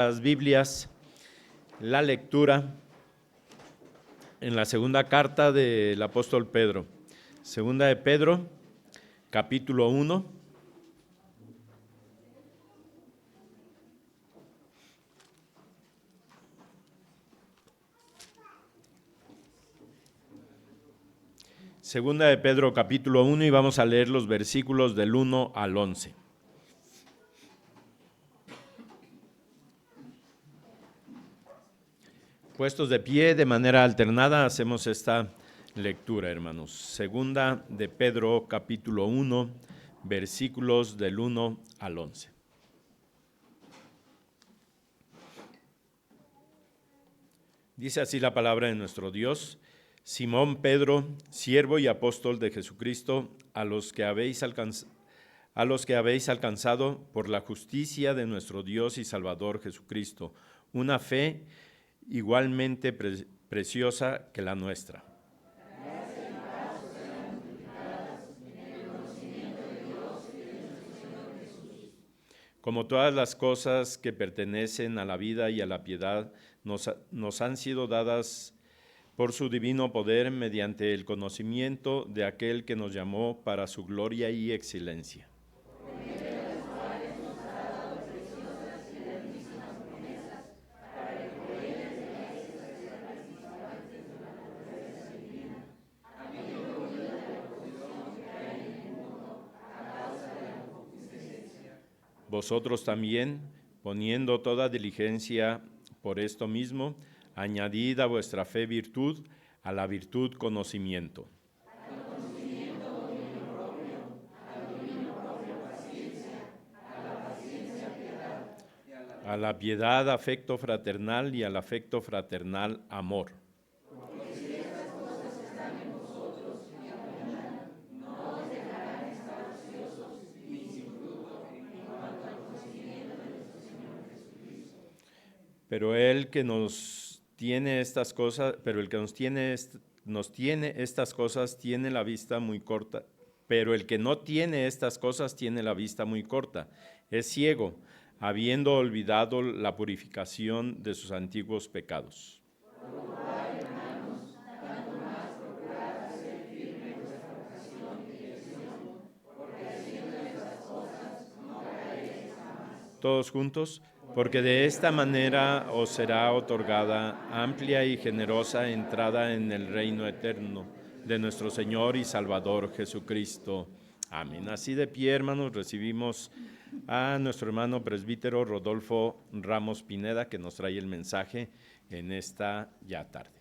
Las Biblias, la lectura en la segunda carta del apóstol Pedro. Segunda de Pedro, capítulo 1. Segunda de Pedro, capítulo 1, y vamos a leer los versículos del 1 al 11. Puestos de pie de manera alternada, hacemos esta lectura, hermanos. Segunda de Pedro, capítulo 1, versículos del 1 al 11. Dice así la palabra de nuestro Dios: Simón Pedro, siervo y apóstol de Jesucristo, a los que habéis alcanzado por la justicia de nuestro Dios y Salvador Jesucristo, una fe igualmente preciosa que la nuestra. Como todas las cosas que pertenecen a la vida y a la piedad nos han sido dadas por su divino poder mediante el conocimiento de aquel que nos llamó para su gloria y excelencia. Vosotros también, poniendo toda diligencia por esto mismo, añadid a vuestra fe virtud, a la virtud conocimiento. A la piedad afecto fraternal y al afecto fraternal amor. Pero el que nos tiene estas cosas, tiene la vista muy corta. Pero el que no tiene estas cosas tiene la vista muy corta. Es ciego, habiendo olvidado la purificación de sus antiguos pecados. Todos juntos, porque de esta manera os será otorgada amplia y generosa entrada en el reino eterno de nuestro Señor y Salvador Jesucristo. Amén. Así de pie, hermanos, recibimos a nuestro hermano presbítero Rodolfo Ramos Pineda, que nos trae el mensaje en esta ya tarde.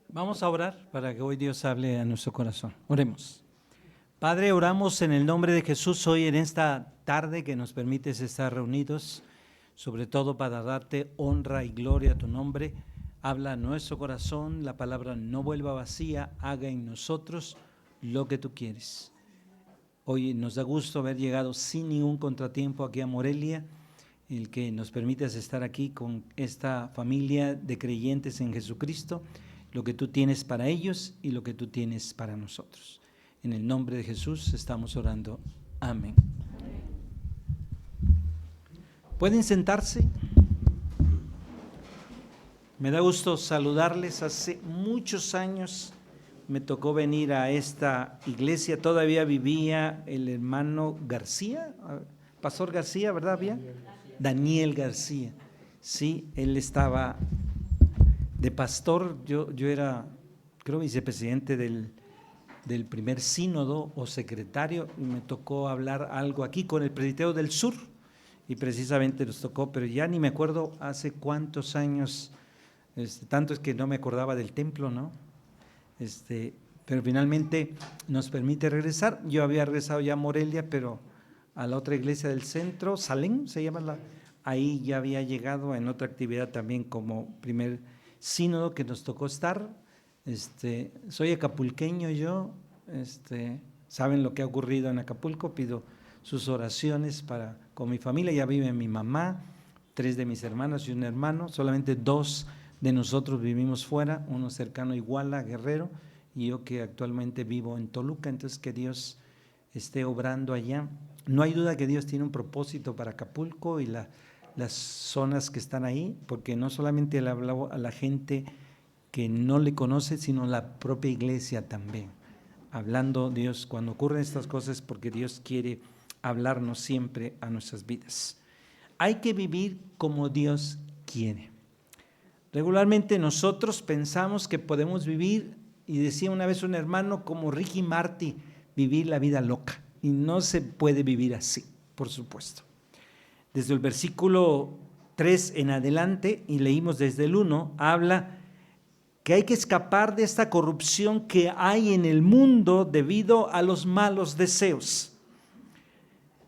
Vamos a orar para que hoy Dios hable a nuestro corazón. Oremos. Padre, oramos en el nombre de Jesús hoy en esta tarde que nos permites estar reunidos, sobre todo para darte honra y gloria a tu nombre. Habla a nuestro corazón, la palabra no vuelva vacía, haga en nosotros lo que tú quieres. Hoy nos da gusto haber llegado sin ningún contratiempo aquí a Morelia, el que nos permitas estar aquí con esta familia de creyentes en Jesucristo, lo que tú tienes para ellos y lo que tú tienes para nosotros. En el nombre de Jesús estamos orando. Amén. ¿Pueden sentarse? Me da gusto saludarles. Hace muchos años me tocó venir a esta iglesia. Todavía vivía el hermano García, Pastor García, ¿verdad? Daniel García. Sí, él estaba de pastor. Yo era, creo, vicepresidente del primer sínodo o secretario, y me tocó hablar algo aquí con el presbiterio del sur, y precisamente nos tocó, pero ya ni me acuerdo hace cuántos años, tanto es que no me acordaba del templo, ¿no? Pero finalmente nos permite regresar. Yo había regresado ya a Morelia, pero a la otra iglesia del centro, Salem se llama, ahí ya había llegado en otra actividad también como primer sínodo que nos tocó estar. Soy acapulqueño yo, saben lo que ha ocurrido en Acapulco, pido sus oraciones con mi familia. Ya vive mi mamá, 3 de mis hermanos y un hermano, solamente 2 de nosotros vivimos fuera, uno cercano a Iguala, Guerrero, y yo que actualmente vivo en Toluca. Entonces que Dios esté obrando allá. No hay duda que Dios tiene un propósito para Acapulco y las zonas que están ahí, porque no solamente le habló a la gente que no le conoce, sino la propia iglesia también. Hablando Dios, cuando ocurren estas cosas, porque Dios quiere hablarnos siempre a nuestras vidas. Hay que vivir como Dios quiere. Regularmente nosotros pensamos que podemos vivir, y decía una vez un hermano, como Ricky Martin, vivir la vida loca. Y no se puede vivir así, por supuesto. Desde el versículo 3 en adelante, y leímos desde el 1, habla que hay que escapar de esta corrupción que hay en el mundo debido a los malos deseos.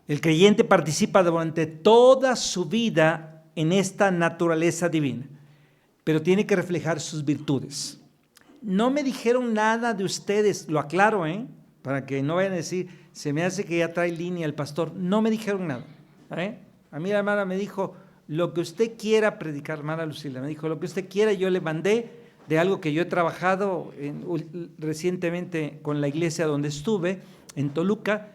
El creyente participa durante toda su vida en esta naturaleza divina, pero tiene que reflejar sus virtudes. No me dijeron nada de ustedes, lo aclaro, para que no vayan a decir, se me hace que ya trae línea el pastor. No me dijeron nada. A mí la hermana me dijo, lo que usted quiera predicar, hermana Lucila, me dijo, lo que usted quiera. Yo le mandé de algo que yo he trabajado recientemente con la iglesia donde estuve, en Toluca,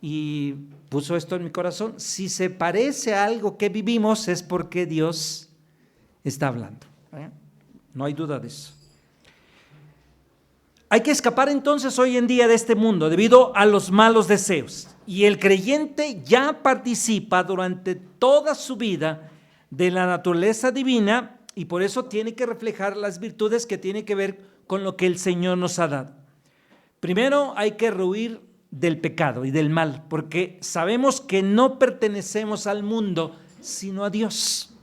y puso esto en mi corazón. Si se parece a algo que vivimos es porque Dios está hablando. No hay duda de eso. Hay que escapar entonces hoy en día de este mundo debido a los malos deseos. Y el creyente ya participa durante toda su vida de la naturaleza divina y por eso tiene que reflejar las virtudes que tienen que ver con lo que el Señor nos ha dado. Primero hay que huir del pecado y del mal, porque sabemos que no pertenecemos al mundo, sino a Dios.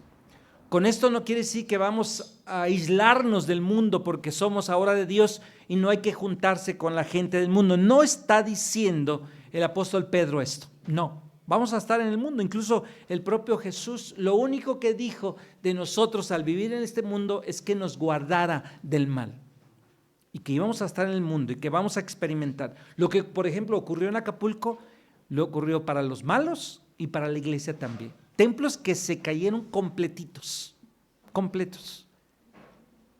Con esto no quiere decir que vamos a aislarnos del mundo porque somos ahora de Dios y no hay que juntarse con la gente del mundo. No está diciendo el apóstol Pedro esto, no. Vamos a estar en el mundo, incluso el propio Jesús, lo único que dijo de nosotros al vivir en este mundo es que nos guardara del mal y que íbamos a estar en el mundo y que vamos a experimentar. Lo que, por ejemplo, ocurrió en Acapulco, lo ocurrió para los malos y para la iglesia también. Templos que se cayeron completitos, completos.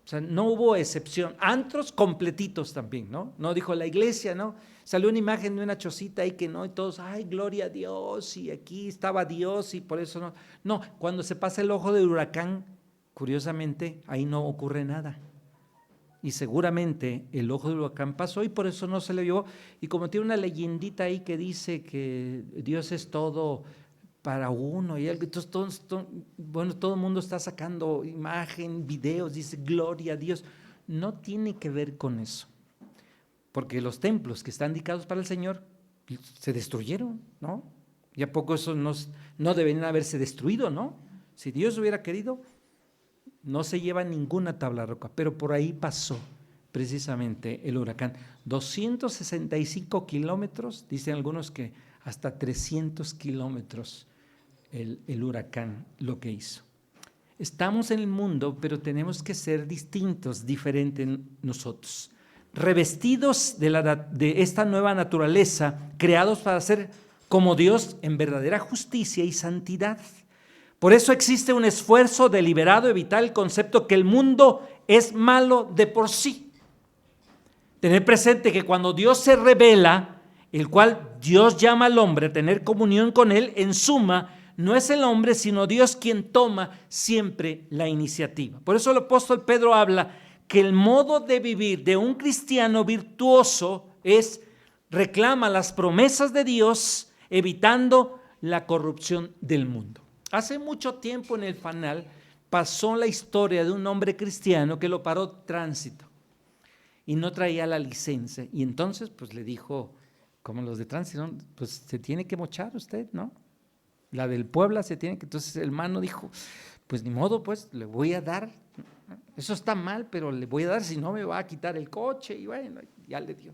O sea, no hubo excepción. Antros completitos también, ¿no? No dijo la iglesia, ¿no? Salió una imagen de una chocita ahí que no, y todos, ay, gloria a Dios, y aquí estaba Dios, y por eso no. No, cuando se pasa el ojo del huracán, curiosamente, ahí no ocurre nada. Y seguramente el ojo del huracán pasó y por eso no se le vio. Y como tiene una leyendita ahí que dice que Dios es todo para uno, y entonces todo el mundo está sacando imagen, videos, dice gloria a Dios. No tiene que ver con eso, porque los templos que están dedicados para el Señor se destruyeron, ¿no? ¿Y a poco esos no deberían haberse destruido, no? Si Dios hubiera querido, no se lleva ninguna tabla roca, pero por ahí pasó precisamente el huracán. 265 kilómetros, dicen algunos que hasta 300 kilómetros el huracán lo que hizo. Estamos en el mundo, pero tenemos que ser distintos, diferentes nosotros. Revestidos de esta nueva naturaleza, creados para ser como Dios en verdadera justicia y santidad. Por eso existe un esfuerzo deliberado de evitar el concepto que el mundo es malo de por sí. Tener presente que cuando Dios se revela, el cual Dios llama al hombre a tener comunión con él, en suma, no es el hombre, sino Dios quien toma siempre la iniciativa. Por eso el apóstol Pedro habla que el modo de vivir de un cristiano virtuoso reclama las promesas de Dios, evitando la corrupción del mundo. Hace mucho tiempo en el Fanal pasó la historia de un hombre cristiano que lo paró tránsito y no traía la licencia. Y entonces pues le dijo, como los de tránsito, pues se tiene que mochar usted, ¿no? La del Puebla se tiene que… Entonces el hermano dijo, pues ni modo, pues le voy a dar. Eso está mal, pero le voy a dar, si no me va a quitar el coche. Y bueno, ya le dio.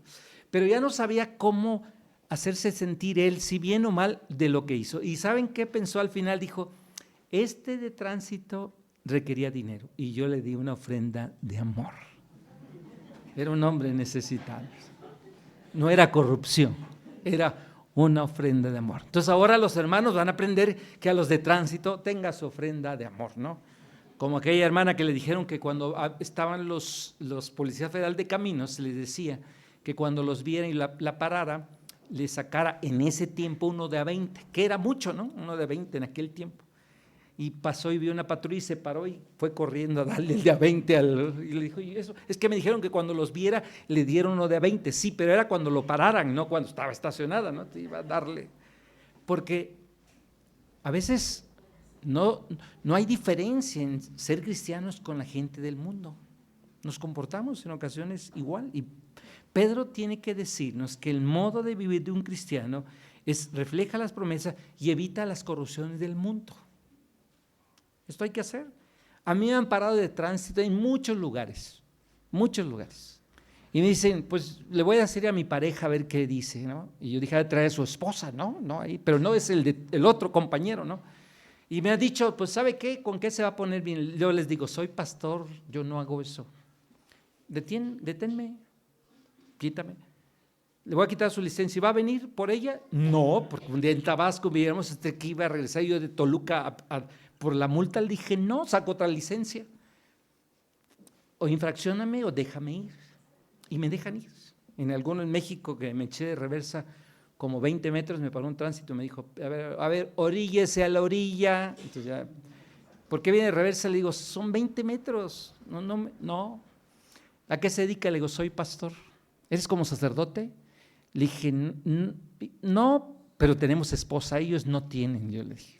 Pero ya no sabía cómo hacerse sentir él, si bien o mal, de lo que hizo. ¿Y saben qué pensó al final? Dijo, este de tránsito requería dinero y yo le di una ofrenda de amor. Era un hombre necesitado. No era corrupción, era una ofrenda de amor. Entonces ahora los hermanos van a aprender que a los de tránsito tenga su ofrenda de amor, ¿no? Como aquella hermana que le dijeron que cuando estaban los policías federales de caminos, les decía que cuando los vieran y la parara, le sacara en ese tiempo uno de a 20, que era mucho, ¿no? Uno de 20 en aquel tiempo. Y pasó y vio una patrulla y se paró y fue corriendo a darle el de a 20 y le dijo, ¿y eso? Es que me dijeron que cuando los viera le dieron uno de a 20, sí, pero era cuando lo pararan, no cuando estaba estacionada, ¿no? Te iba a darle. Porque a veces no hay diferencia en ser cristianos con la gente del mundo. Nos comportamos en ocasiones igual. Y Pedro tiene que decirnos que el modo de vivir de un cristiano refleja las promesas y evita las corrupciones del mundo. Esto hay que hacer. A mí me han parado de tránsito en muchos lugares. Y me dicen, pues le voy a decir a mi pareja a ver qué dice, ¿no? Y yo dije, trae a su esposa, ¿no? Ahí, pero no es el otro compañero, ¿no? Y me ha dicho, pues ¿sabe qué? ¿Con qué se va a poner bien? Yo les digo, soy pastor, yo no hago eso. Deténme, quítame. Le voy a quitar su licencia. ¿Y va a venir por ella? No, porque un día en Tabasco viéramos que iba a regresar yo de Toluca por la multa. Le dije, no, saco otra licencia. O infraccióname o déjame ir. Y me dejan ir. En México, que me eché de reversa como 20 metros, me paró un tránsito y me dijo, a ver, oríllese a la orilla. Entonces ya, ¿por qué viene de reversa? Le digo, son 20 metros. No. ¿A qué se dedica? Le digo, soy pastor. ¿Eres como sacerdote? Le dije, no, pero tenemos esposa, ellos no tienen. Yo le dije,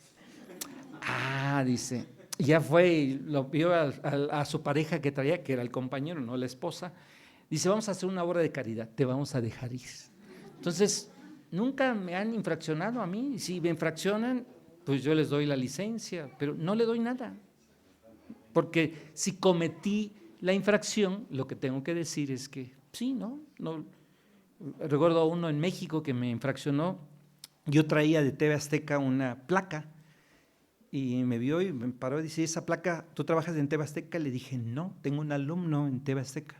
dice, ya fue y lo vio a su pareja que traía, que era el compañero, no la esposa. Dice, vamos a hacer una obra de caridad, te vamos a dejar ir. Entonces, nunca me han infraccionado a mí. Y si me infraccionan, pues yo les doy la licencia, pero no le doy nada. Porque si cometí la infracción, lo que tengo que decir es que sí, no. Recuerdo a uno en México que me infraccionó. Yo traía de TV Azteca una placa y me vio y me paró y dice, ¿esa placa, tú trabajas en TV Azteca? Le dije, no, tengo un alumno en TV Azteca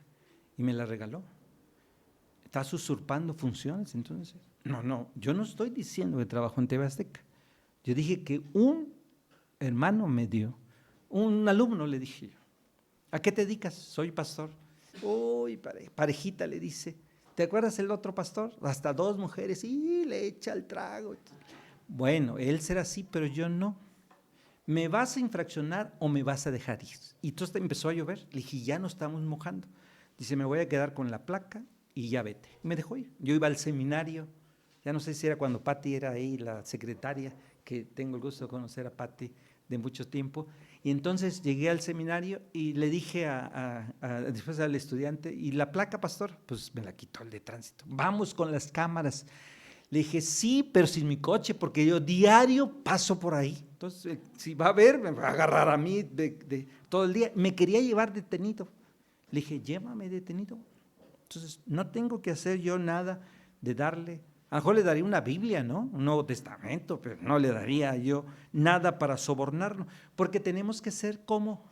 y me la regaló. ¿Estás usurpando funciones? Entonces, no, yo no estoy diciendo que trabajo en TV Azteca. Yo dije que un hermano me dio, un alumno le dije yo. ¿A qué te dedicas? Soy pastor. Uy, parejita le dice, ¿te acuerdas el otro pastor? Hasta 2 mujeres y le echa el trago. Bueno, él será así, pero yo no. ¿Me vas a infraccionar o me vas a dejar ir? Y entonces empezó a llover. Le dije, ya no estamos mojando. Dice, me voy a quedar con la placa y ya vete. Y me dejó ir. Yo iba al seminario, ya no sé si era cuando Pati era ahí, la secretaria, que tengo el gusto de conocer a Pati de mucho tiempo. Y entonces llegué al seminario y le dije después al estudiante, ¿y la placa, pastor? Pues me la quitó el de tránsito. Vamos con las cámaras. Le dije, sí, pero sin mi coche, porque yo diario paso por ahí. Entonces, si va a ver, me va a agarrar a mí de todo el día. Me quería llevar detenido. Le dije, llévame detenido. Entonces, no tengo que hacer yo nada de darle. A lo mejor le daría una Biblia, ¿no? Un Nuevo Testamento, pero no le daría yo nada para sobornarlo, porque tenemos que ser como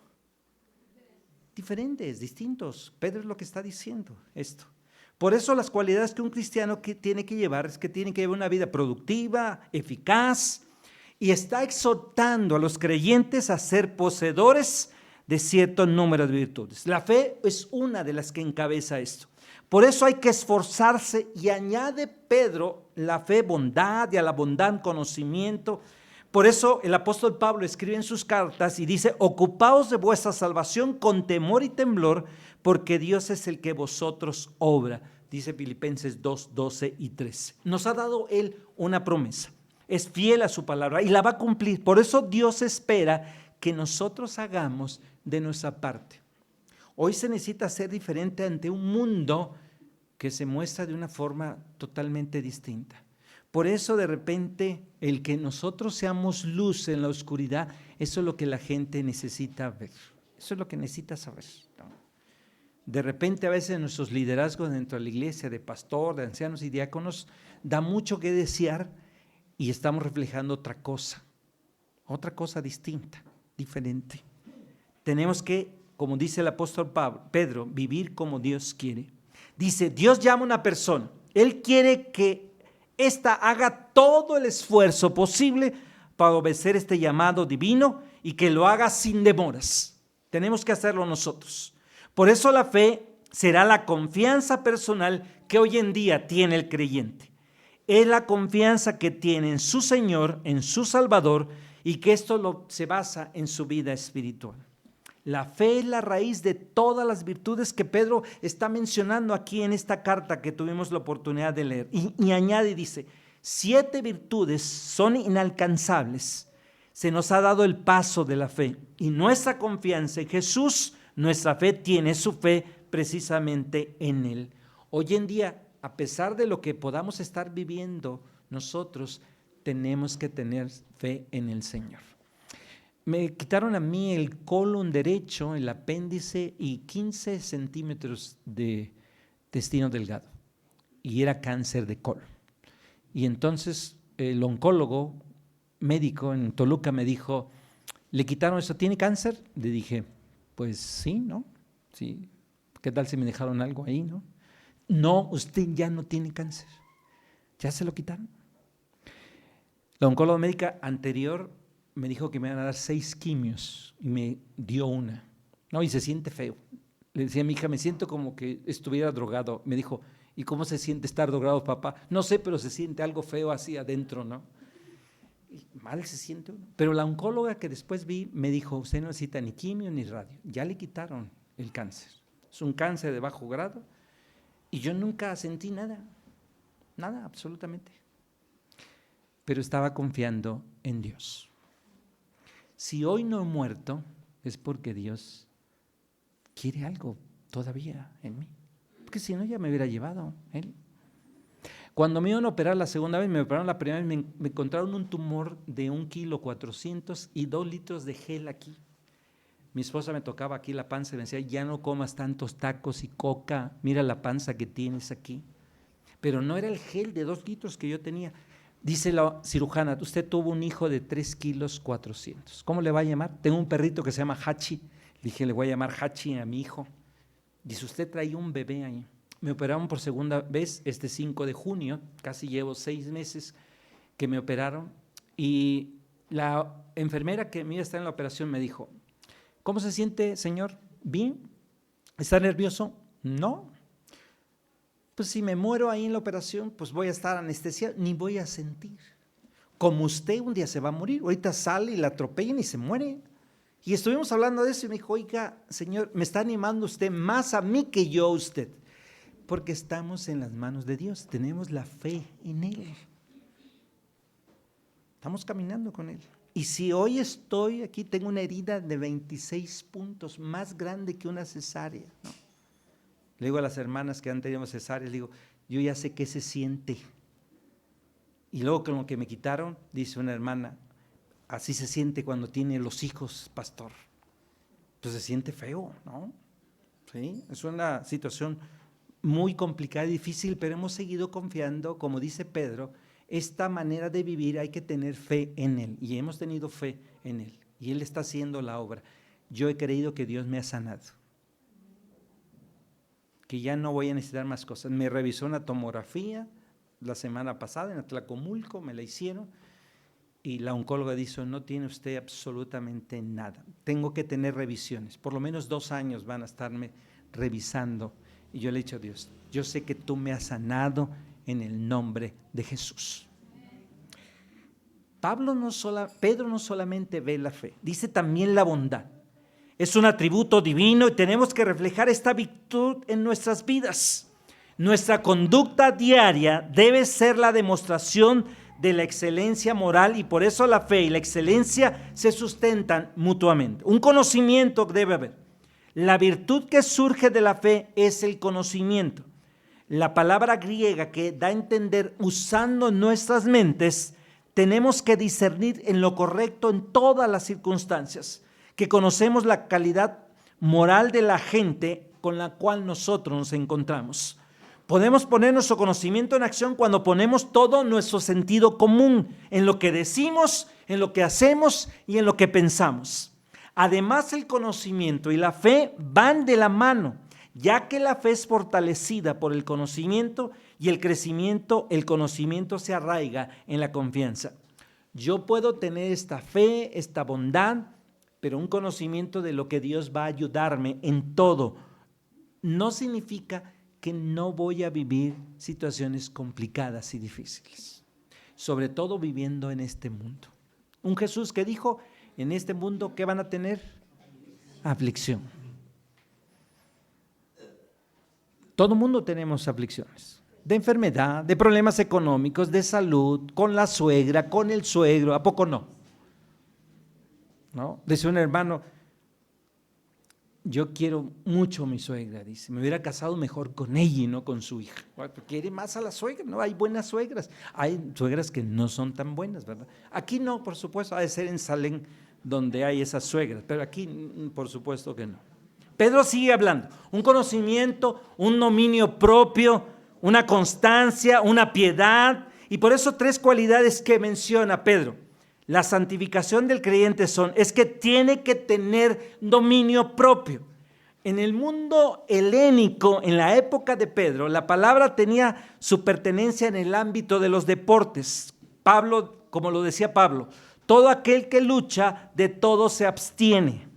diferentes, distintos. Pedro es lo que está diciendo esto. Por eso las cualidades que un cristiano tiene que llevar es que tiene que llevar una vida productiva, eficaz, y está exhortando a los creyentes a ser poseedores de cierto número de virtudes. La fe es una de las que encabeza esto. Por eso hay que esforzarse, y añade Pedro la fe, bondad, y a la bondad conocimiento. Por eso el apóstol Pablo escribe en sus cartas y dice, ocupaos de vuestra salvación con temor y temblor, porque Dios es el que vosotros obra. Dice Filipenses 2, 12 y 13. Nos ha dado Él una promesa. Es fiel a su palabra y la va a cumplir. Por eso Dios espera que nosotros hagamos de nuestra parte. Hoy se necesita ser diferente ante un mundo que se muestra de una forma totalmente distinta. Por eso de repente el que nosotros seamos luz en la oscuridad, eso es lo que la gente necesita ver. Eso es lo que necesita saber, ¿no? De repente a veces nuestros liderazgos dentro de la iglesia, de pastor, de ancianos y diáconos, da mucho que desear y estamos reflejando otra cosa distinta, diferente. Tenemos que, como dice el apóstol Pedro, vivir como Dios quiere. Dice, Dios llama a una persona, Él quiere que ésta haga todo el esfuerzo posible para obedecer este llamado divino y que lo haga sin demoras. Tenemos que hacerlo nosotros. Por eso la fe será la confianza personal que hoy en día tiene el creyente. es la confianza que tiene en su Señor, en su Salvador, y que esto se basa en su vida espiritual. La fe es la raíz de todas las virtudes que Pedro está mencionando aquí en esta carta que tuvimos la oportunidad de leer. Y añade y dice, 7 virtudes son inalcanzables. Se nos ha dado el paso de la fe y nuestra confianza en Jesús, nuestra fe tiene su fe precisamente en Él. Hoy en día, a pesar de lo que podamos estar viviendo, nosotros tenemos que tener fe en el Señor. Me quitaron a mí el colon derecho, el apéndice y 15 centímetros de intestino delgado. Y era cáncer de colon. Y entonces el oncólogo médico en Toluca me dijo, ¿le quitaron eso? ¿Tiene cáncer? Le dije, pues sí, ¿no? Sí. ¿Qué tal si me dejaron algo ahí, no? No, usted ya no tiene cáncer. ¿Ya se lo quitaron? La oncóloga médica anterior me dijo que me iban a dar 6 quimios y me dio una. No, y se siente feo. Le decía a mi hija, me siento como que estuviera drogado. Me dijo, ¿y cómo se siente estar drogado, papá? No sé, pero se siente algo feo así adentro, ¿no? Y mal se siente uno. Pero la oncóloga que después vi me dijo, usted no necesita ni quimio ni radio. Ya le quitaron el cáncer. Es un cáncer de bajo grado. Y yo nunca sentí nada. Nada, absolutamente. Pero estaba confiando en Dios. Si hoy no he muerto, es porque Dios quiere algo todavía en mí. Porque si no, ya me hubiera llevado Él. Cuando me iban a operar la segunda vez, me operaron la primera vez, me encontraron un tumor de 1,4 kilos y 2 litros de gel aquí. Mi esposa me tocaba aquí la panza y me decía, ya no comas tantos tacos y coca, mira la panza que tienes aquí. Pero no era el gel de 2 litros que yo tenía. Dice la cirujana, usted tuvo un hijo de 3,4 kilos. ¿Cómo le va a llamar? Tengo un perrito que se llama Hachi. Le dije, le voy a llamar Hachi a mi hijo. Dice, usted traía un bebé ahí. Me operaron por segunda vez este 5 de junio, casi llevo 6 meses que me operaron. Y la enfermera que me iba a estar en la operación me dijo, ¿cómo se siente, señor? ¿Bien? ¿Está nervioso? No. Pues si me muero ahí en la operación, pues voy a estar anestesiado, ni voy a sentir. Como usted un día se va a morir, ahorita sale y la atropellan y se muere. Y estuvimos hablando de eso y me dijo, oiga, señor, me está animando usted más a mí que yo a usted. Porque estamos en las manos de Dios, tenemos la fe en Él. Estamos caminando con Él. Y si hoy estoy aquí, tengo una herida de 26 puntos, más grande que una cesárea, ¿no? Le digo a las hermanas que han tenido cesáreas, le digo, yo ya sé qué se siente. Y luego con lo que me quitaron, dice una hermana, así se siente cuando tiene los hijos, pastor. Pues se siente feo, ¿no? Sí, es una situación muy complicada y difícil, pero hemos seguido confiando, como dice Pedro, esta manera de vivir hay que tener fe en Él. Y hemos tenido fe en Él. Y Él está haciendo la obra. Yo he creído que Dios me ha sanado. Que ya no voy a necesitar más cosas. Me revisó una tomografía la semana pasada en Atlacomulco, me la hicieron y la oncóloga dijo, no tiene usted absolutamente nada. Tengo que tener revisiones, por lo menos 2 años van a estarme revisando. Y yo le he dicho a Dios, yo sé que tú me has sanado en el nombre de Jesús. Pedro no solamente ve la fe, dice también la bondad. Es un atributo divino y tenemos que reflejar esta virtud en nuestras vidas. Nuestra conducta diaria debe ser la demostración de la excelencia moral y por eso la fe y la excelencia se sustentan mutuamente. Un conocimiento debe haber. La virtud que surge de la fe es el conocimiento. La palabra griega que da a entender usando nuestras mentes, tenemos que discernir en lo correcto en todas las circunstancias. Que conocemos la calidad moral de la gente con la cual nosotros nos encontramos. Podemos poner nuestro conocimiento en acción cuando ponemos todo nuestro sentido común en lo que decimos, en lo que hacemos y en lo que pensamos. Además, el conocimiento y la fe van de la mano, ya que la fe es fortalecida por el conocimiento y el conocimiento se arraiga en la confianza. Yo puedo tener esta fe, esta bondad, pero un conocimiento de lo que Dios va a ayudarme en todo. No significa que no voy a vivir situaciones complicadas y difíciles, sobre todo viviendo en este mundo. Un Jesús que dijo, en este mundo, ¿qué van a tener? Aflicción. Todo mundo tenemos aflicciones, de enfermedad, de problemas económicos, de salud, con la suegra, con el suegro, ¿a poco no? ¿No? Dice un hermano, yo quiero mucho a mi suegra, dice, me hubiera casado mejor con ella y no con su hija. Quiere más a la suegra, ¿no? Hay buenas suegras, hay suegras que no son tan buenas, ¿verdad? Aquí no, por supuesto, ha de ser en Salem donde hay esas suegras, pero aquí por supuesto que no. Pedro sigue hablando, un conocimiento, un dominio propio, una constancia, una piedad, y por eso 3 cualidades que menciona Pedro. La santificación del creyente es que tiene que tener dominio propio. En el mundo helénico, en la época de Pedro, la palabra tenía su pertenencia en el ámbito de los deportes. Pablo, como lo decía Pablo, todo aquel que lucha, de todo se abstiene.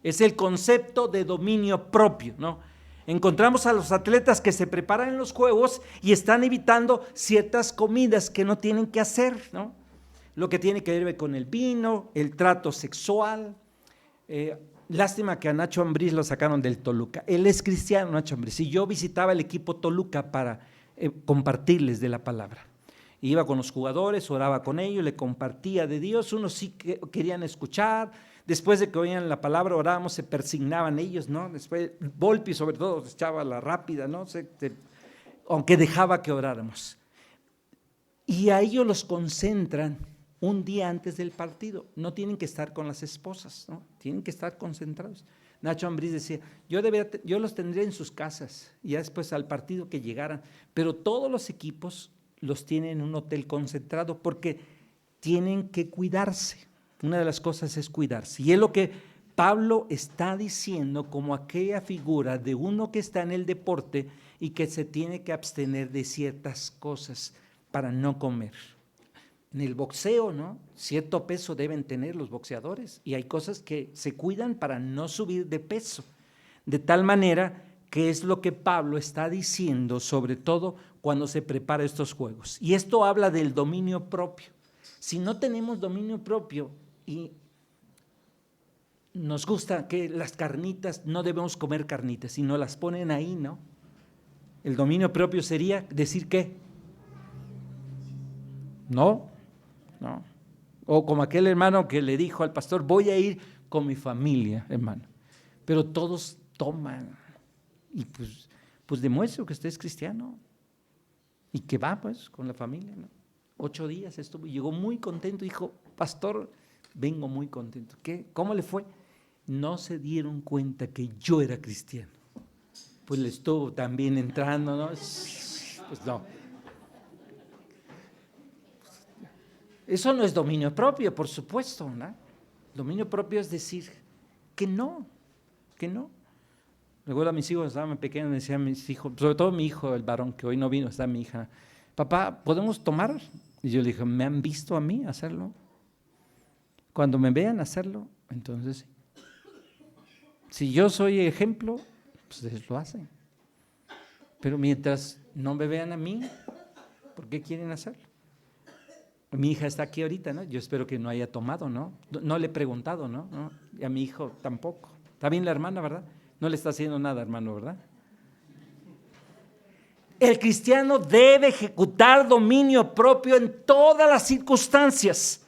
Es el concepto de dominio propio, ¿no? Encontramos a los atletas que se preparan en los juegos y están evitando ciertas comidas que no tienen que hacer, ¿no? Lo que tiene que ver con el vino, el trato sexual. Lástima que a Nacho Ambriz lo sacaron del Toluca. Él es cristiano, Nacho Ambriz, y yo visitaba el equipo Toluca para compartirles de la palabra. Iba con los jugadores, oraba con ellos, le compartía de Dios. Unos sí querían escuchar. Después de que oían la palabra, orábamos, se persignaban ellos, ¿no? Después Volpi sobre todo echaba la rápida, ¿no? Aunque dejaba que oráramos. Y a ellos los concentran un día antes del partido. No tienen que estar con las esposas, ¿no? Tienen que estar concentrados. Nacho Ambriz decía, yo los tendría en sus casas, y ya después al partido que llegaran, pero todos los equipos los tienen en un hotel concentrado porque tienen que cuidarse. Una de las cosas es cuidarse. Y es lo que Pablo está diciendo como aquella figura de uno que está en el deporte y que se tiene que abstener de ciertas cosas para no comer. En el boxeo, ¿no? Cierto peso deben tener los boxeadores y hay cosas que se cuidan para no subir de peso. De tal manera que es lo que Pablo está diciendo, sobre todo cuando se prepara estos juegos. Y esto habla del dominio propio. Si no tenemos dominio propio y nos gusta que las carnitas, no debemos comer carnitas, sino las ponen ahí, ¿no? El dominio propio sería decir ¿qué? No. O como aquel hermano que le dijo al pastor, voy a ir con mi familia, hermano. Pero todos toman. Y pues demuestro que usted es cristiano. Y que va pues con la familia, ¿no? 8 días estuvo, llegó muy contento, dijo, pastor, vengo muy contento. ¿Qué? ¿Cómo le fue? No se dieron cuenta que yo era cristiano. Pues le estuvo también entrando, ¿no? Pues no. Eso no es dominio propio, por supuesto, ¿no? Dominio propio es decir que no. Recuerdo a mis hijos, estaban pequeños, me decían mis hijos, sobre todo mi hijo, el varón, que hoy no vino, está mi hija, papá, ¿podemos tomar? Y yo le dije, ¿me han visto a mí hacerlo? Cuando me vean hacerlo, entonces sí. Si yo soy ejemplo, pues ellos lo hacen. Pero mientras no me vean a mí, ¿por qué quieren hacerlo? Mi hija está aquí ahorita, ¿no? Yo espero que no haya tomado, ¿no? No le he preguntado, ¿no? Y a mi hijo tampoco. Está bien la hermana, ¿verdad? No le está haciendo nada, hermano, ¿verdad? El cristiano debe ejecutar dominio propio en todas las circunstancias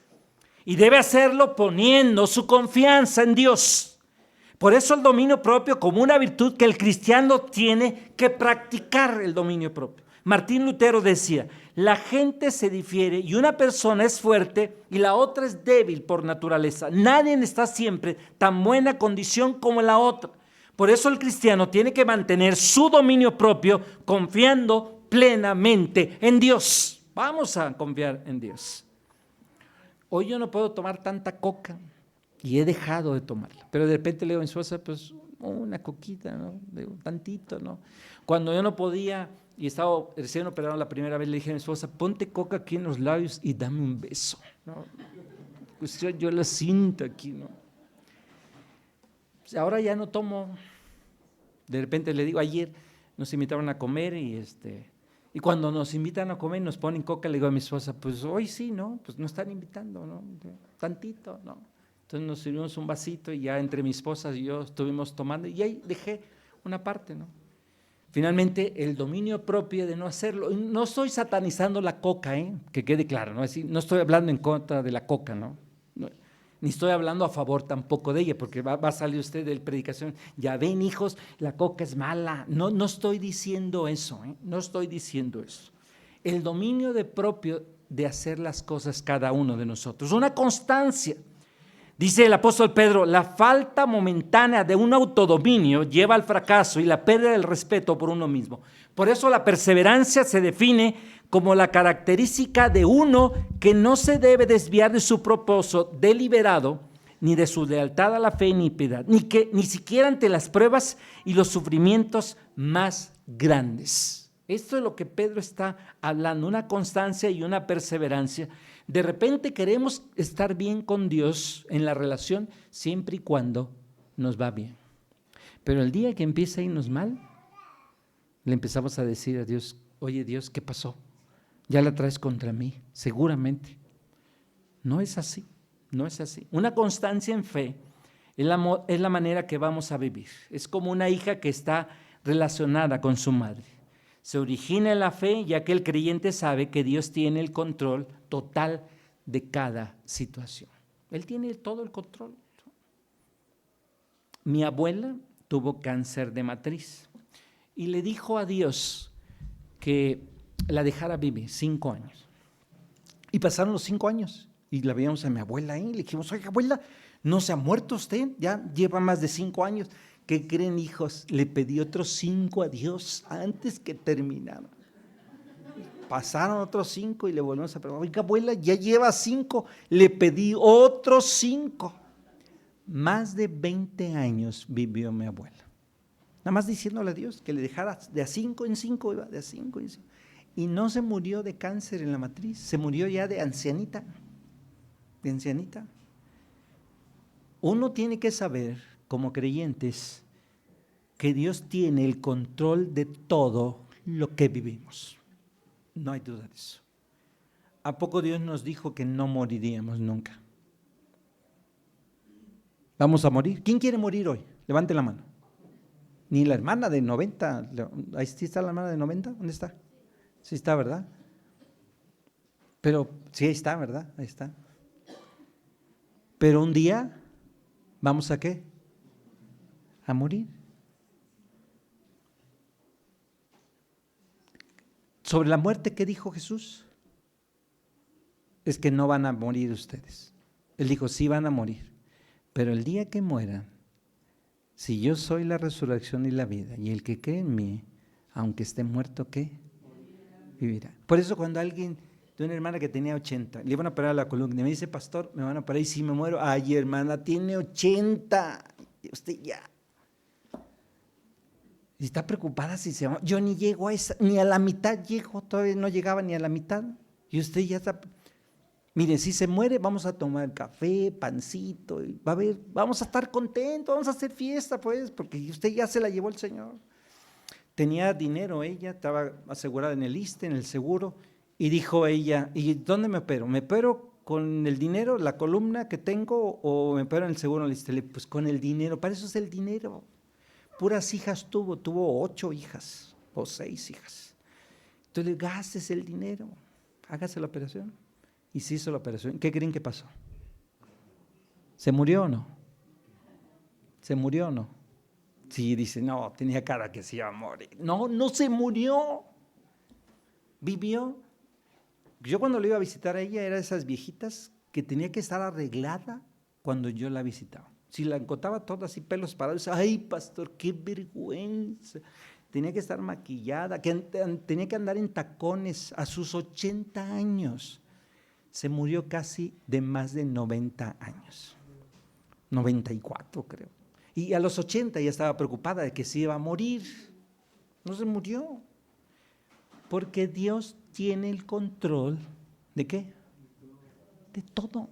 y debe hacerlo poniendo su confianza en Dios. Por eso el dominio propio como una virtud que el cristiano tiene que practicar el dominio propio. Martín Lutero decía, la gente se difiere y una persona es fuerte y la otra es débil por naturaleza. Nadie está siempre tan buena condición como la otra. Por eso el cristiano tiene que mantener su dominio propio confiando plenamente en Dios. Vamos a confiar en Dios. Hoy yo no puedo tomar tanta coca y he dejado de tomarla, pero de repente le digo a mi esposa, pues una coquita, ¿no? Tantito, ¿no? Cuando yo no podía y estaba recién operado la primera vez, le dije a mi esposa, ponte coca aquí en los labios y dame un beso, ¿no? Pues yo la siento aquí, ¿no? Pues ahora ya no tomo. De repente le digo, ayer nos invitaron a comer y cuando nos invitan a comer y nos ponen coca, le digo a mi esposa, pues hoy sí, ¿no? Pues nos están invitando, ¿no? Tantito, ¿no? Entonces nos sirvimos un vasito y ya entre mi esposa y yo estuvimos tomando y ahí dejé una parte, ¿no? Finalmente, el dominio propio de no hacerlo. No estoy satanizando la coca, que quede claro, ¿no? Es decir, no estoy hablando en contra de la coca, ¿no? Ni estoy hablando a favor tampoco de ella, porque va a salir usted de la predicación, ya ven hijos, la coca es mala. No estoy diciendo eso, no estoy diciendo eso. El dominio propio de hacer las cosas cada uno de nosotros, una constancia. Dice el apóstol Pedro, la falta momentánea de un autodominio lleva al fracaso y la pérdida del respeto por uno mismo. Por eso la perseverancia se define como la característica de uno que no se debe desviar de su propósito deliberado, ni de su lealtad a la fe ni piedad, ni siquiera ante las pruebas y los sufrimientos más grandes. Esto es lo que Pedro está hablando, una constancia y una perseverancia. De repente queremos estar bien con Dios en la relación siempre y cuando nos va bien. Pero el día que empieza a irnos mal, le empezamos a decir a Dios, oye Dios, ¿qué pasó? Ya la traes contra mí, seguramente. No es así, no es así. Una constancia en fe es la manera que vamos a vivir. Es como una hija que está relacionada con su madre. Se origina en la fe, ya que el creyente sabe que Dios tiene el control total de cada situación. Él tiene todo el control. Mi abuela tuvo cáncer de matriz y le dijo a Dios que la dejara vivir 5 años. Y pasaron los 5 años y la veíamos a mi abuela ahí. Le dijimos, oiga, abuela, ¿no se ha muerto usted? Ya lleva más de 5 años. ¿Qué creen, hijos? Le pedí otros 5 a Dios antes que terminara. Pasaron otros 5 y le volvimos a preguntar, oiga, abuela, ya lleva 5. Le pedí otros 5. Más de 20 años vivió mi abuela. Nada más diciéndole a Dios que le dejara de a 5 en 5, iba de a 5 en 5. Y no se murió de cáncer en la matriz, se murió ya de ancianita. De ancianita. Uno tiene que saber, como creyentes, que Dios tiene el control de todo lo que vivimos. No hay duda de eso. ¿A poco Dios nos dijo que no moriríamos nunca? ¿Vamos a morir? ¿Quién quiere morir hoy? Levante la mano. Ni la hermana de 90. Ahí sí está la hermana de 90. ¿Dónde está? Sí está, ¿verdad? Pero sí, ahí está, ¿verdad? Ahí está. Pero un día, ¿vamos a qué? A morir. Sobre la muerte, ¿qué dijo Jesús? Es que no van a morir ustedes. Él dijo, sí van a morir, pero el día que mueran, si yo soy la resurrección y la vida, y el que cree en mí, aunque esté muerto, ¿qué? Vivirá. Por eso cuando alguien, de una hermana que tenía 80, le iban a operar la columna, y me dice, pastor, me van a operar y si me muero, ay hermana, tiene 80, y usted ya. Y está preocupada si se va. Yo ni llego a esa, ni a la mitad llego, todavía no llegaba ni a la mitad. Y usted ya está. Mire, si se muere, vamos a tomar café, pancito, y vamos a estar contentos, vamos a hacer fiesta, pues, porque usted ya se la llevó el Señor. Tenía dinero ella, estaba asegurada en el ISSSTE, en el seguro, y dijo ella, ¿y dónde me opero? ¿Me opero con el dinero, la columna que tengo, o me opero en el seguro en el ISSSTE? Pues con el dinero, para eso es el dinero. Puras hijas tuvo 8 hijas o 6 hijas. Entonces, gastes el dinero, hágase la operación. Y se hizo la operación. ¿Qué creen que pasó? ¿Se murió o no? ¿Se murió o no? Sí, dice, no, tenía cara que se iba a morir. No, no se murió. Vivió. Yo cuando le iba a visitar a ella era de esas viejitas que tenía que estar arreglada cuando yo la visitaba. Si la encontraba toda así, pelos parados, ay, pastor, qué vergüenza. Tenía que estar maquillada, tenía que andar en tacones a sus 80 años. Se murió casi de más de 90 años. 94 creo. Y a los 80 ya estaba preocupada de que se iba a morir. No se murió. Porque Dios tiene el control ¿de qué? De todo.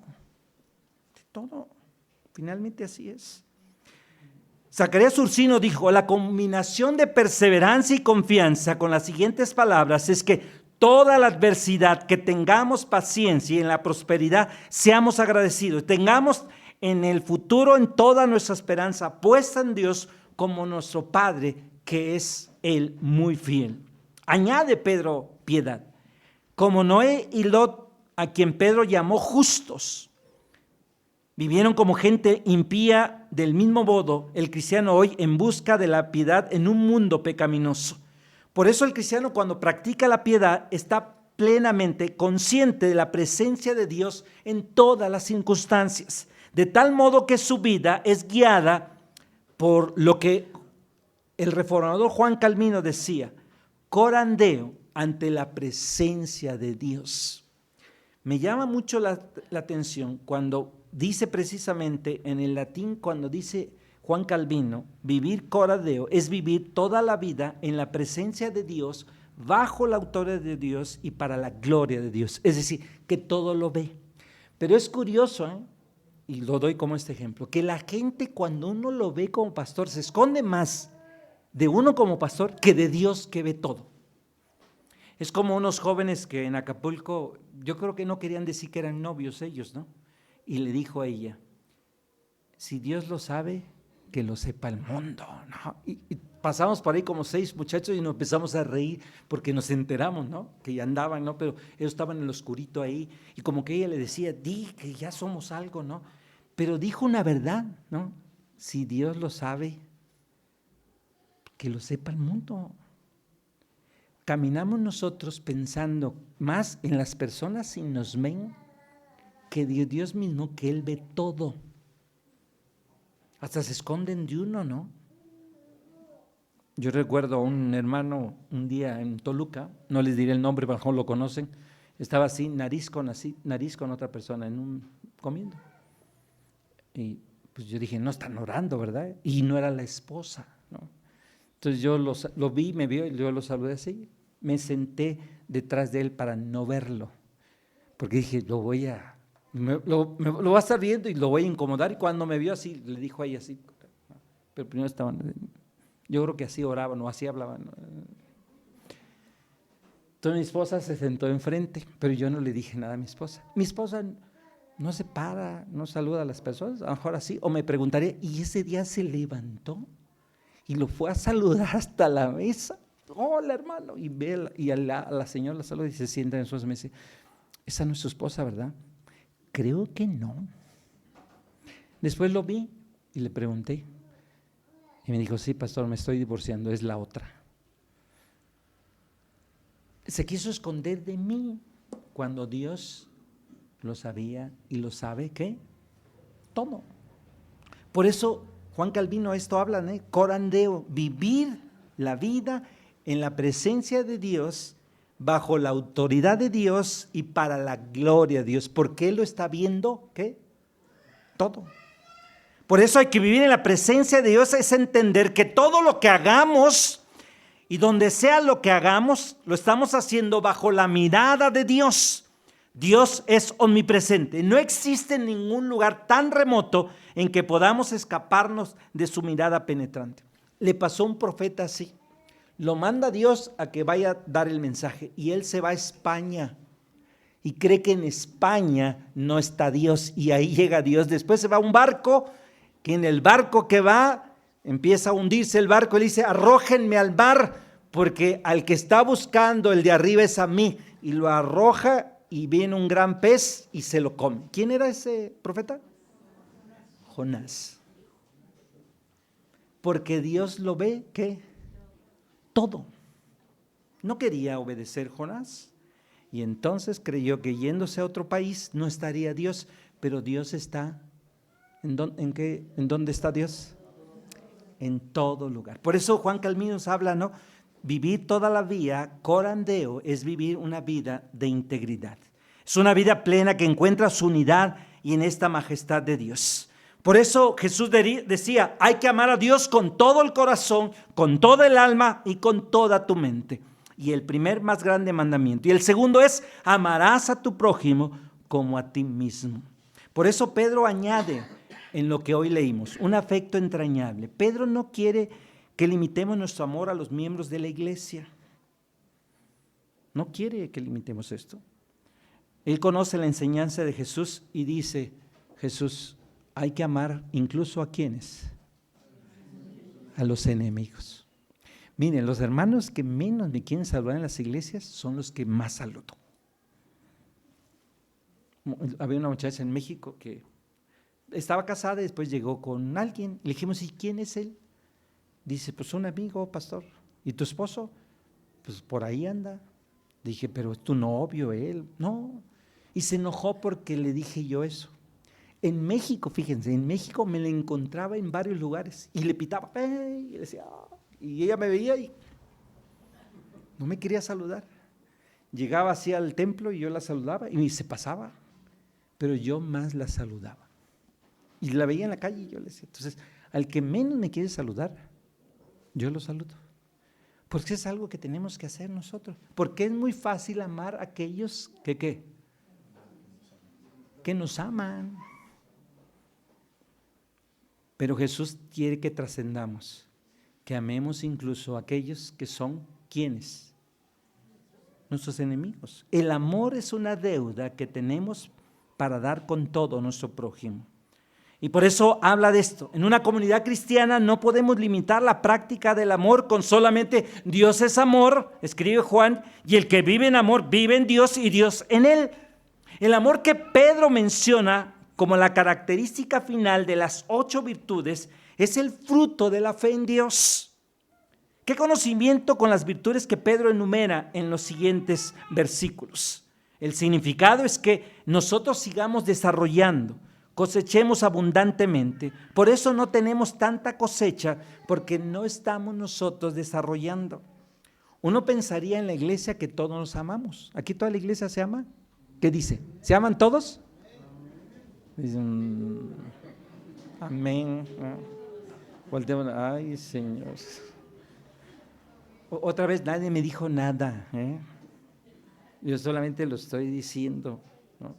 De todo. Finalmente así es. Zacarías Ursino dijo, la combinación de perseverancia y confianza con las siguientes palabras es que toda la adversidad, que tengamos paciencia y en la prosperidad seamos agradecidos, tengamos en el futuro en toda nuestra esperanza puesta en Dios como nuestro Padre, que es Él muy fiel. Añade Pedro piedad, como Noé y Lot, a quien Pedro llamó justos. Vivieron como gente impía. Del mismo modo, el cristiano hoy en busca de la piedad en un mundo pecaminoso. Por eso el cristiano, cuando practica la piedad, está plenamente consciente de la presencia de Dios en todas las circunstancias, de tal modo que su vida es guiada por lo que el reformador Juan Calvino decía: corandeo ante la presencia de Dios. Me llama mucho la atención cuando dice precisamente en el latín, cuando dice Juan Calvino, vivir corandeo es vivir toda la vida en la presencia de Dios, bajo la autoridad de Dios y para la gloria de Dios. Es decir, que todo lo ve. Pero es curioso, y lo doy como este ejemplo, que la gente cuando uno lo ve como pastor se esconde más de uno como pastor que de Dios, que ve todo. Es como unos jóvenes que en Acapulco, yo creo que no querían decir que eran novios ellos, ¿no? Y le dijo a ella: si Dios lo sabe, que lo sepa el mundo, ¿no? Y pasamos por ahí como 6 muchachos y nos empezamos a reír porque nos enteramos, ¿no? Que ya andaban, ¿no? Pero ellos estaban en el oscurito ahí y como que ella le decía: di que ya somos algo, ¿no? Pero dijo una verdad, ¿no? Si Dios lo sabe, que lo sepa el mundo. Caminamos nosotros pensando más en las personas si nos ven que Dios mismo, que Él ve todo. Hasta se esconden de uno, ¿no? Yo recuerdo a un hermano un día en Toluca, no les diré el nombre, mejor lo conocen, estaba así, nariz con otra persona comiendo. Y pues yo dije, no están orando, ¿verdad? Y no era la esposa, ¿no? Entonces yo lo vi, me vio y yo lo saludé así. Me senté detrás de él para no verlo, porque dije, lo voy a estar viendo y lo voy a incomodar. Y cuando me vio así, le dijo a ella así, pero primero estaban, yo creo que así oraban o así hablaban. Entonces mi esposa se sentó enfrente, pero yo no le dije nada a mi esposa. Mi esposa no se para, no saluda a las personas, a lo mejor así, o me preguntaría, y ese día se levantó y lo fue a saludar hasta la mesa. Hola, hermano, y a la señora la saluda y se sienta en su mesa. Me dice, esa no es su esposa, ¿verdad? Creo que no. Después lo vi y le pregunté y me dijo, sí, pastor, me estoy divorciando, es la otra. Se quiso esconder de mí cuando Dios lo sabía y lo sabe, ¿qué? Todo. Por eso Juan Calvino esto habla, ¿no? Corandeo, vivir la vida en la presencia de Dios, bajo la autoridad de Dios y para la gloria de Dios, porque Él lo está viendo, ¿qué? Todo. Por eso hay que vivir en la presencia de Dios, es entender que todo lo que hagamos y donde sea lo que hagamos, lo estamos haciendo bajo la mirada de Dios. Dios es omnipresente, no existe ningún lugar tan remoto en que podamos escaparnos de su mirada penetrante. Le pasó a un profeta así. Lo manda Dios a que vaya a dar el mensaje y él se va a España y cree que en España no está Dios y ahí llega Dios. Después se va a un barco, que en el barco que va empieza a hundirse el barco. Él dice, arrójenme al mar porque al que está buscando el de arriba es a mí, y lo arroja y viene un gran pez y se lo come. ¿Quién era ese profeta? Jonás. Porque Dios lo ve, ¿qué? Todo. No quería obedecer Jonás y entonces creyó que yéndose a otro país no estaría Dios, pero Dios está, ¿en dónde está Dios? En todo lugar. Por eso Juan Calvino nos habla, ¿no? Vivir toda la vida, corandeo, es vivir una vida de integridad. Es una vida plena que encuentra su unidad y en esta majestad de Dios. Por eso Jesús decía, hay que amar a Dios con todo el corazón, con toda el alma y con toda tu mente. Y el primer más grande mandamiento. Y el segundo es, amarás a tu prójimo como a ti mismo. Por eso Pedro añade en lo que hoy leímos, un afecto entrañable. Pedro no quiere que limitemos nuestro amor a los miembros de la iglesia. No quiere que limitemos esto. Él conoce la enseñanza de Jesús y dice, Jesús, hay que amar incluso a ¿quiénes? A los enemigos. Miren, los hermanos que menos me quieren saludar en las iglesias son los que más saludo. Había una muchacha en México que estaba casada y después llegó con alguien. Le dijimos, ¿y quién es él? Dice, pues un amigo, pastor. ¿Y tu esposo? Pues por ahí anda. Dije, pero es tu novio él. No. Y se enojó porque le dije yo eso. En México, fíjense, en México me la encontraba en varios lugares y le pitaba, ¡hey! Y le decía, ¡ah! Y ella me veía y no me quería saludar. Llegaba así al templo y yo la saludaba y se pasaba, pero yo más la saludaba. Y la veía en la calle y yo le decía, entonces, al que menos me quiere saludar, yo lo saludo. Porque es algo que tenemos que hacer nosotros. Porque es muy fácil amar a aquellos que, ¿qué? Que nos aman. Pero Jesús quiere que trascendamos, que amemos incluso a aquellos que son, ¿quiénes? Nuestros enemigos. El amor es una deuda que tenemos para dar con todo a nuestro prójimo. Y por eso habla de esto. En una comunidad cristiana no podemos limitar la práctica del amor con solamente Dios es amor, escribe Juan, y el que vive en amor vive en Dios y Dios en él. El amor que Pedro menciona como la característica final de las 8 virtudes es el fruto de la fe en Dios. ¿Qué conocimiento con las virtudes que Pedro enumera en los siguientes versículos? El significado es que nosotros sigamos desarrollando, cosechemos abundantemente. Por eso no tenemos tanta cosecha, porque no estamos nosotros desarrollando. Uno pensaría en la iglesia que todos nos amamos. ¿Aquí toda la iglesia se ama? ¿Qué dice? ¿Se aman todos? Dicen, amén. Volteamos, ay, Señor. Otra vez nadie me dijo nada, ¿eh? Yo solamente lo estoy diciendo, ¿no?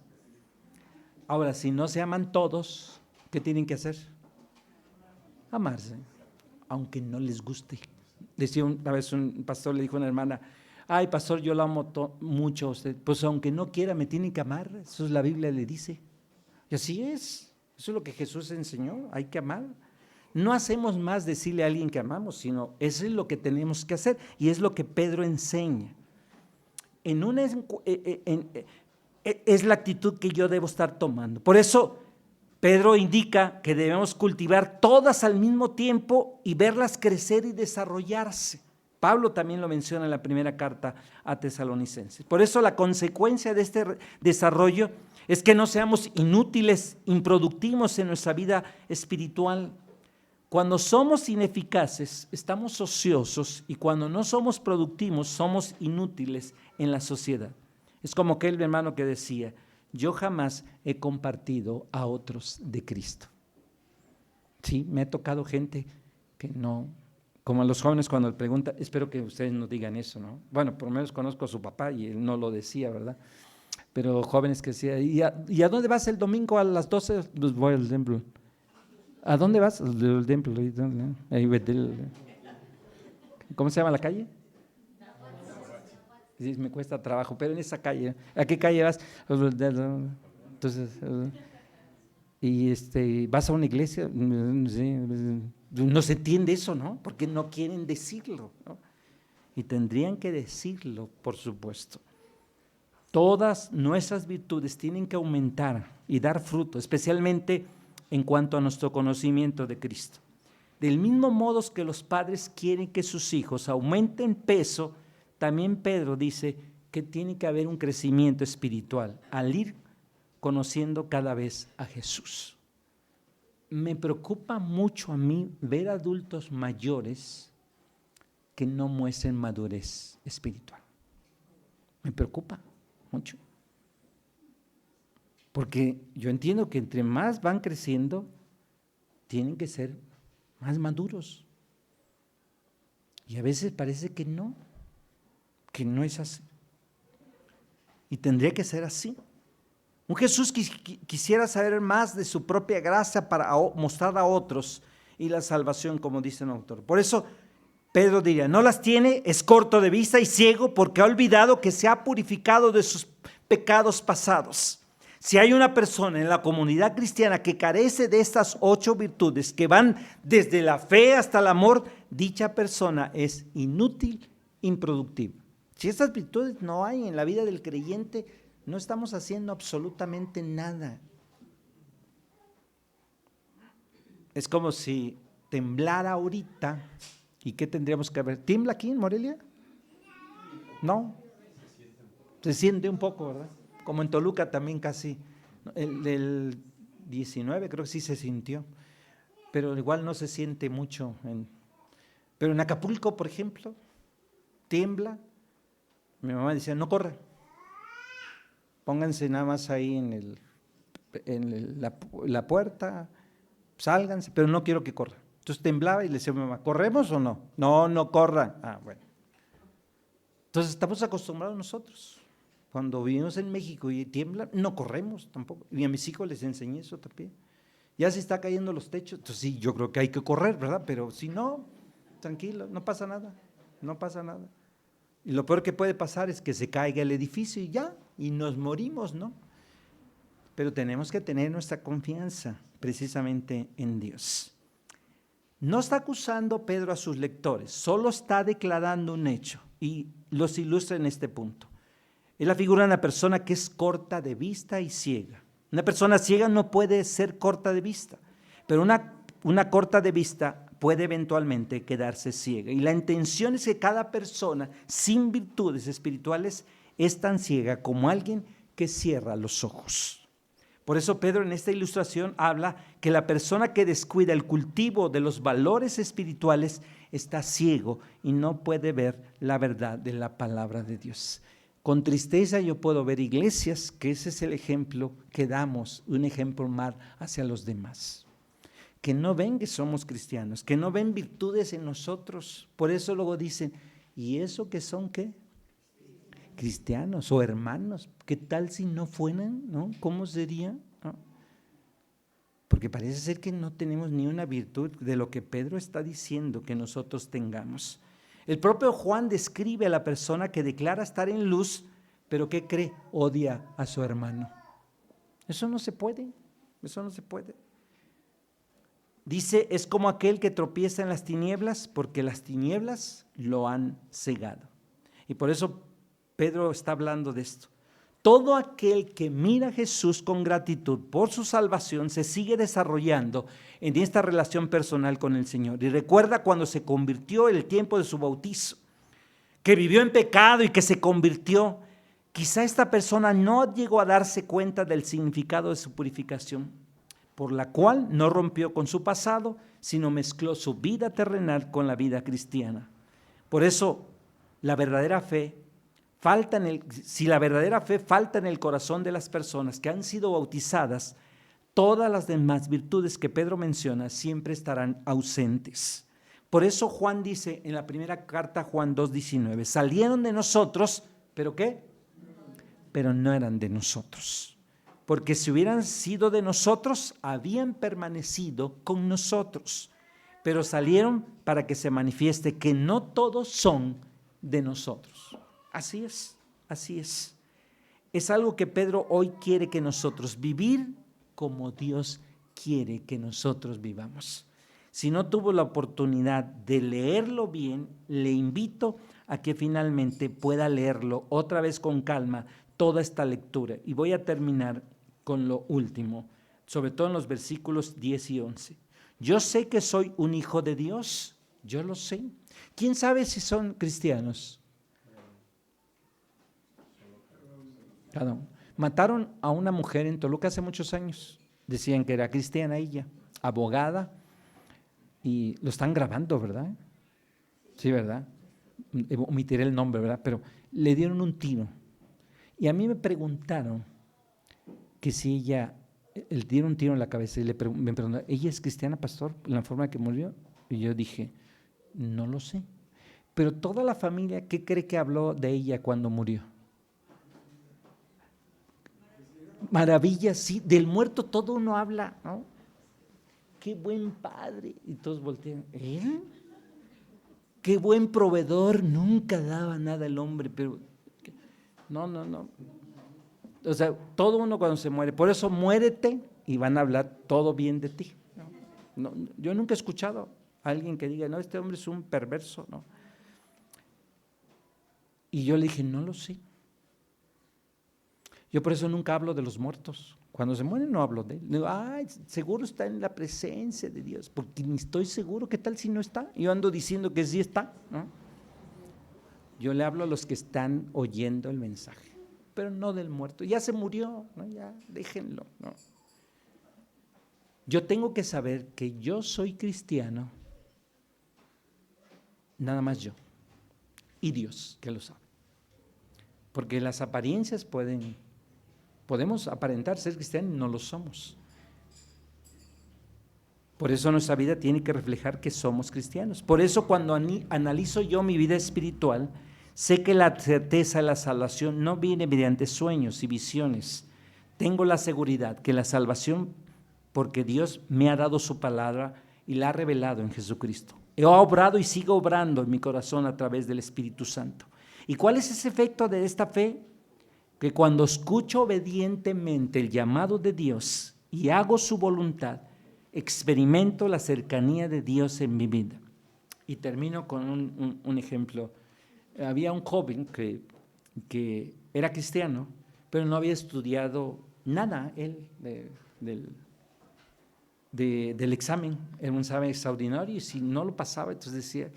Ahora, si no se aman todos, ¿qué tienen que hacer? Amarse, aunque no les guste. Decía una vez un pastor, le dijo a una hermana, ay, pastor, yo la amo mucho a usted. Pues aunque no quiera, me tiene que amar. Eso es la Biblia le dice. Y así es. Eso es lo que Jesús enseñó. Hay que amar. No hacemos más decirle a alguien que amamos, sino eso es lo que tenemos que hacer. Y es lo que Pedro enseña. Es la actitud que yo debo estar tomando. Por eso Pedro indica que debemos cultivar todas al mismo tiempo y verlas crecer y desarrollarse. Pablo también lo menciona en la primera carta a Tesalonicenses. Por eso la consecuencia de este desarrollo es que no seamos inútiles, improductivos en nuestra vida espiritual. Cuando somos ineficaces, estamos ociosos, y cuando no somos productivos, somos inútiles en la sociedad. Es como aquel hermano que decía, yo jamás he compartido a otros de Cristo. Sí, me ha tocado gente que no, como a los jóvenes cuando le preguntan, espero que ustedes no digan eso, ¿no? Bueno, por lo menos conozco a su papá y él no lo decía, ¿verdad? Pero jóvenes que decían, ¿y a dónde vas el domingo a las 12? Pues voy al templo. ¿A dónde vas? Al templo. ¿Cómo se llama la calle? Sí, me cuesta trabajo, pero en esa calle. ¿A qué calle vas? Entonces, y vas a una iglesia. No se entiende eso, ¿no? Porque no quieren decirlo, ¿no? Y tendrían que decirlo, por supuesto. Todas nuestras virtudes tienen que aumentar y dar fruto, especialmente en cuanto a nuestro conocimiento de Cristo. Del mismo modo que los padres quieren que sus hijos aumenten peso, también Pedro dice que tiene que haber un crecimiento espiritual al ir conociendo cada vez a Jesús. Me preocupa mucho a mí ver adultos mayores que no muestren madurez espiritual. Me preocupa mucho. Porque yo entiendo que entre más van creciendo, tienen que ser más maduros. Y a veces parece que no es así. Y tendría que ser así. Un Jesús que quisiera saber más de su propia gracia para mostrar a otros y la salvación, como dice el autor. Por eso Pedro diría, no las tiene, es corto de vista y ciego porque ha olvidado que se ha purificado de sus pecados pasados. Si hay una persona en la comunidad cristiana que carece de estas 8 virtudes que van desde la fe hasta el amor, dicha persona es inútil, improductiva. Si estas virtudes no hay en la vida del creyente, no estamos haciendo absolutamente nada. Es como si temblara ahorita. ¿Y qué tendríamos que ver? ¿Tiembla aquí en Morelia? No. Se siente un poco, ¿verdad? Como en Toluca también casi. El del 19 creo que sí se sintió. Pero igual no se siente mucho. Pero en Acapulco, por ejemplo, tiembla. Mi mamá decía, no corran. Pónganse nada más ahí en la puerta, sálganse, pero no quiero que corran. Entonces temblaba y le decía a mi mamá, ¿corremos o no? No, no corran. Ah, bueno. Entonces estamos acostumbrados nosotros. Cuando vivimos en México y tiembla, no corremos tampoco. Y a mis hijos les enseñé eso también. Ya se está cayendo los techos, entonces sí, yo creo que hay que correr, ¿verdad? Pero si no, tranquilo, no pasa nada, no pasa nada. Y lo peor que puede pasar es que se caiga el edificio y ya, y nos morimos, ¿no? Pero tenemos que tener nuestra confianza precisamente en Dios. No está acusando Pedro a sus lectores, solo está declarando un hecho y los ilustra en este punto. Es la figura de una persona que es corta de vista y ciega. Una persona ciega no puede ser corta de vista, pero una corta de vista puede eventualmente quedarse ciega. Y la intención es que cada persona sin virtudes espirituales es tan ciega como alguien que cierra los ojos. Por eso Pedro en esta ilustración habla que la persona que descuida el cultivo de los valores espirituales está ciego y no puede ver la verdad de la palabra de Dios. Con tristeza yo puedo ver iglesias que ese es el ejemplo que damos, un ejemplo mal hacia los demás. Que no ven que somos cristianos, que no ven virtudes en nosotros. Por eso luego dicen, ¿y eso que son qué? Cristianos o hermanos. ¿Qué tal si no fueran? ¿No? ¿Cómo sería? ¿No? Porque parece ser que no tenemos ni una virtud de lo que Pedro está diciendo que nosotros tengamos. El propio Juan describe a la persona que declara estar en luz, pero que cree, odia a su hermano. Eso no se puede, eso no se puede. Dice, es como aquel que tropieza en las tinieblas, porque las tinieblas lo han cegado. Y por eso Pedro está hablando de esto. Todo aquel que mira a Jesús con gratitud por su salvación se sigue desarrollando en esta relación personal con el Señor. Y recuerda cuando se convirtió el tiempo de su bautizo, que vivió en pecado y que se convirtió. Quizá esta persona no llegó a darse cuenta del significado de su purificación, por la cual no rompió con su pasado, sino mezcló su vida terrenal con la vida cristiana. Por eso, la verdadera fe si la verdadera fe falta en el corazón de las personas que han sido bautizadas, todas las demás virtudes que Pedro menciona siempre estarán ausentes. Por eso Juan dice en la primera carta, Juan 2:19, salieron de nosotros, ¿pero qué? Pero no eran de nosotros. Porque si hubieran sido de nosotros, habían permanecido con nosotros. Pero salieron para que se manifieste que no todos son de nosotros. Así es, así es. Es algo que Pedro hoy quiere que nosotros vivir como Dios quiere que nosotros vivamos. Si no tuvo la oportunidad de leerlo bien, le invito a que finalmente pueda leerlo otra vez con calma, toda esta lectura. Y voy a terminar con lo último, sobre todo en los versículos 10 y 11. Yo sé que soy un hijo de Dios, yo lo sé. ¿Quién sabe si son cristianos? Mataron a una mujer en Toluca hace muchos años. Decían que era cristiana ella, abogada, y lo están grabando, ¿verdad? Sí, ¿verdad? Omitiré el nombre, ¿verdad? Pero le dieron un tiro. Y a mí me preguntaron que si ella, le dieron un tiro en la cabeza y me preguntaron, ¿ella es cristiana, pastor, en la forma que murió? Y yo dije, no lo sé. Pero toda la familia, ¿qué cree que habló de ella cuando murió? maravillas, sí, del muerto todo uno habla, ¿no? Qué buen padre, y todos voltean, ¿él? Qué buen proveedor, nunca daba nada el hombre, pero no. O sea, todo uno cuando se muere, por eso muérete y van a hablar todo bien de ti. No, yo nunca he escuchado a alguien que diga, no, este hombre es un perverso, no. Y yo le dije, no lo sé. Yo por eso nunca hablo de los muertos. Cuando se mueren no hablo de él. Digo, ay, seguro está en la presencia de Dios, porque ni estoy seguro, ¿qué tal si no está? Yo ando diciendo que sí está, ¿no? Yo le hablo a los que están oyendo el mensaje, pero no del muerto. Ya se murió, ¿no? Ya déjenlo, ¿no? Yo tengo que saber que yo soy cristiano, nada más yo, y Dios que lo sabe. Porque las apariencias podemos aparentar ser cristianos y no lo somos. Por eso nuestra vida tiene que reflejar que somos cristianos. Por eso cuando analizo yo mi vida espiritual, sé que la certeza de la salvación no viene mediante sueños y visiones. Tengo la seguridad que la salvación, porque Dios me ha dado su palabra y la ha revelado en Jesucristo. He obrado y sigo obrando en mi corazón a través del Espíritu Santo. ¿Y cuál es ese efecto de esta fe? Que cuando escucho obedientemente el llamado de Dios y hago su voluntad, experimento la cercanía de Dios en mi vida. Y termino con un ejemplo. Había un joven que era cristiano, pero no había estudiado nada él del examen. Era un examen extraordinario y si no lo pasaba, entonces decía…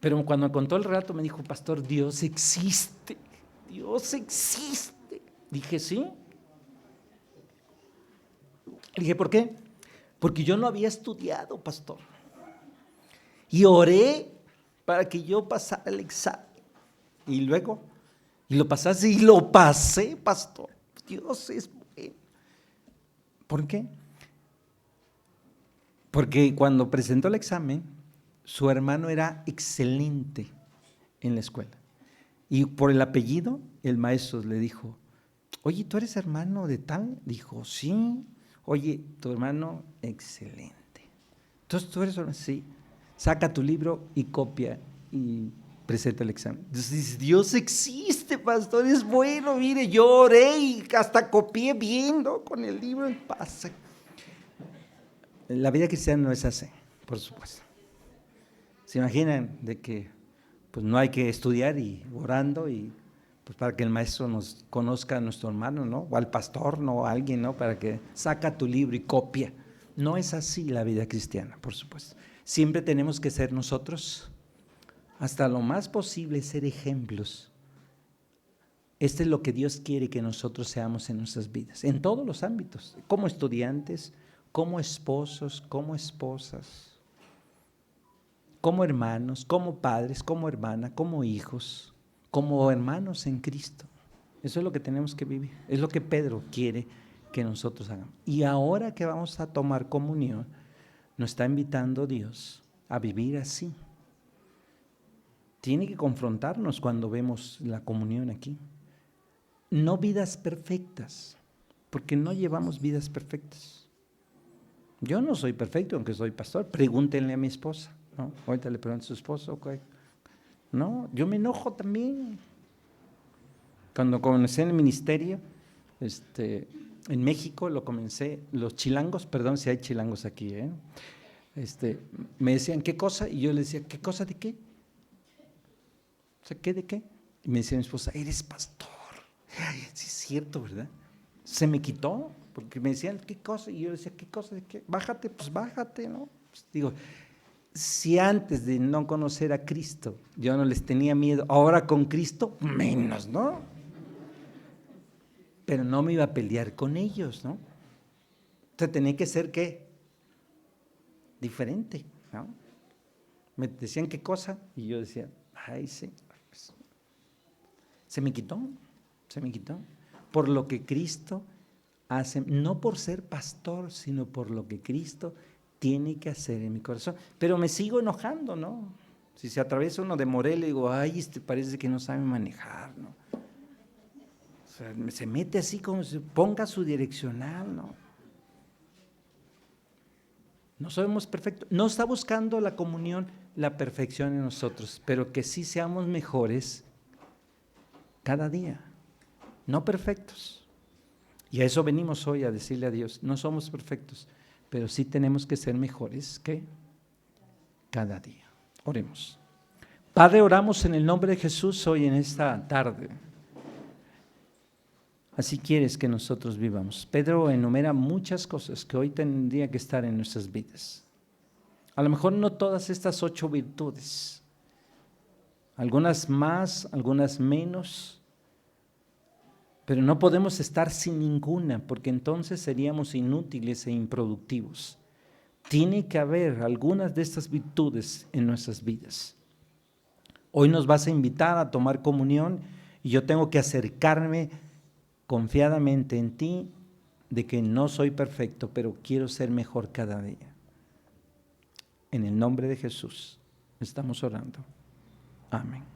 Pero cuando me contó el relato me dijo, pastor, Dios existe. Dios existe. Dije, sí. Dije, ¿por qué? Porque yo no había estudiado, pastor. Y oré para que yo pasara el examen. Y luego, y lo pasaste, y lo pasé, pastor. Dios es bueno. ¿Por qué? Porque cuando presentó el examen, su hermano era excelente en la escuela. Y por el apellido, el maestro le dijo, oye, ¿tú eres hermano de tal? Dijo, sí. Oye, tu hermano, excelente. Entonces, ¿tú eres hermano? Sí. Saca tu libro y copia y presenta el examen. Entonces dice, Dios existe, pastor, es bueno. Mire, yo oré y hasta copié bien, ¿no? Con el libro y pasa. La vida cristiana no es así, por supuesto. ¿Se imaginan de que pues no hay que estudiar y orando y pues para que el maestro nos conozca a nuestro hermano, ¿no? O al pastor, ¿no? O a alguien, ¿no? Para que saca tu libro y copia. No es así la vida cristiana, por supuesto. Siempre tenemos que ser nosotros, hasta lo más posible, ser ejemplos. Este es lo que Dios quiere que nosotros seamos en nuestras vidas, en todos los ámbitos, como estudiantes, como esposos, como esposas, como hermanos, como padres, como hermanas, como hijos, como hermanos en Cristo. Eso es lo que tenemos que vivir, es lo que Pedro quiere que nosotros hagamos. Y ahora que vamos a tomar comunión, nos está invitando Dios a vivir así. Tiene que confrontarnos cuando vemos la comunión aquí. No vidas perfectas, porque no llevamos vidas perfectas. Yo no soy perfecto, aunque soy pastor. Pregúntenle a mi esposa, ¿no? Ahorita le pregunto a su esposo, okay. No, yo me enojo también. Cuando comencé en el ministerio, en México lo comencé, los chilangos, perdón si hay chilangos aquí, me decían, ¿qué cosa? Y yo les decía, ¿qué cosa de qué? O sea, ¿qué de qué? Y me decía mi esposa, eres pastor. Ay, sí es cierto, ¿verdad? Se me quitó, porque me decían, ¿qué cosa? Y yo decía, ¿qué cosa de qué? Bájate, pues bájate, ¿no? Pues digo, si antes de no conocer a Cristo yo no les tenía miedo, ahora con Cristo menos, ¿no? Pero no me iba a pelear con ellos, ¿no? O sea, tenía que ser, ¿qué? Diferente, ¿no? Me decían, ¿qué cosa? Y yo decía, ay, sí. Se me quitó. Por lo que Cristo hace, no por ser pastor, sino por lo que Cristo tiene que hacer en mi corazón. Pero me sigo enojando, ¿no? Si se atraviesa uno de Morelia, digo, ay, parece que no sabe manejar, ¿no? sea, se mete así como si ponga su direccional, ¿no? No somos perfectos. No está buscando la comunión, la perfección en nosotros, pero que sí seamos mejores cada día, no perfectos. Y a eso venimos hoy a decirle a Dios, no somos perfectos, pero sí tenemos que ser mejores que cada día. Oremos. Padre, oramos en el nombre de Jesús hoy en esta tarde. Así quieres que nosotros vivamos. Pedro enumera muchas cosas que hoy tendría que estar en nuestras vidas. A lo mejor no todas estas 8 virtudes, algunas más, algunas menos, pero no podemos estar sin ninguna, porque entonces seríamos inútiles e improductivos. Tiene que haber algunas de estas virtudes en nuestras vidas. Hoy nos vas a invitar a tomar comunión y yo tengo que acercarme confiadamente en ti, de que no soy perfecto, pero quiero ser mejor cada día. En el nombre de Jesús estamos orando. Amén.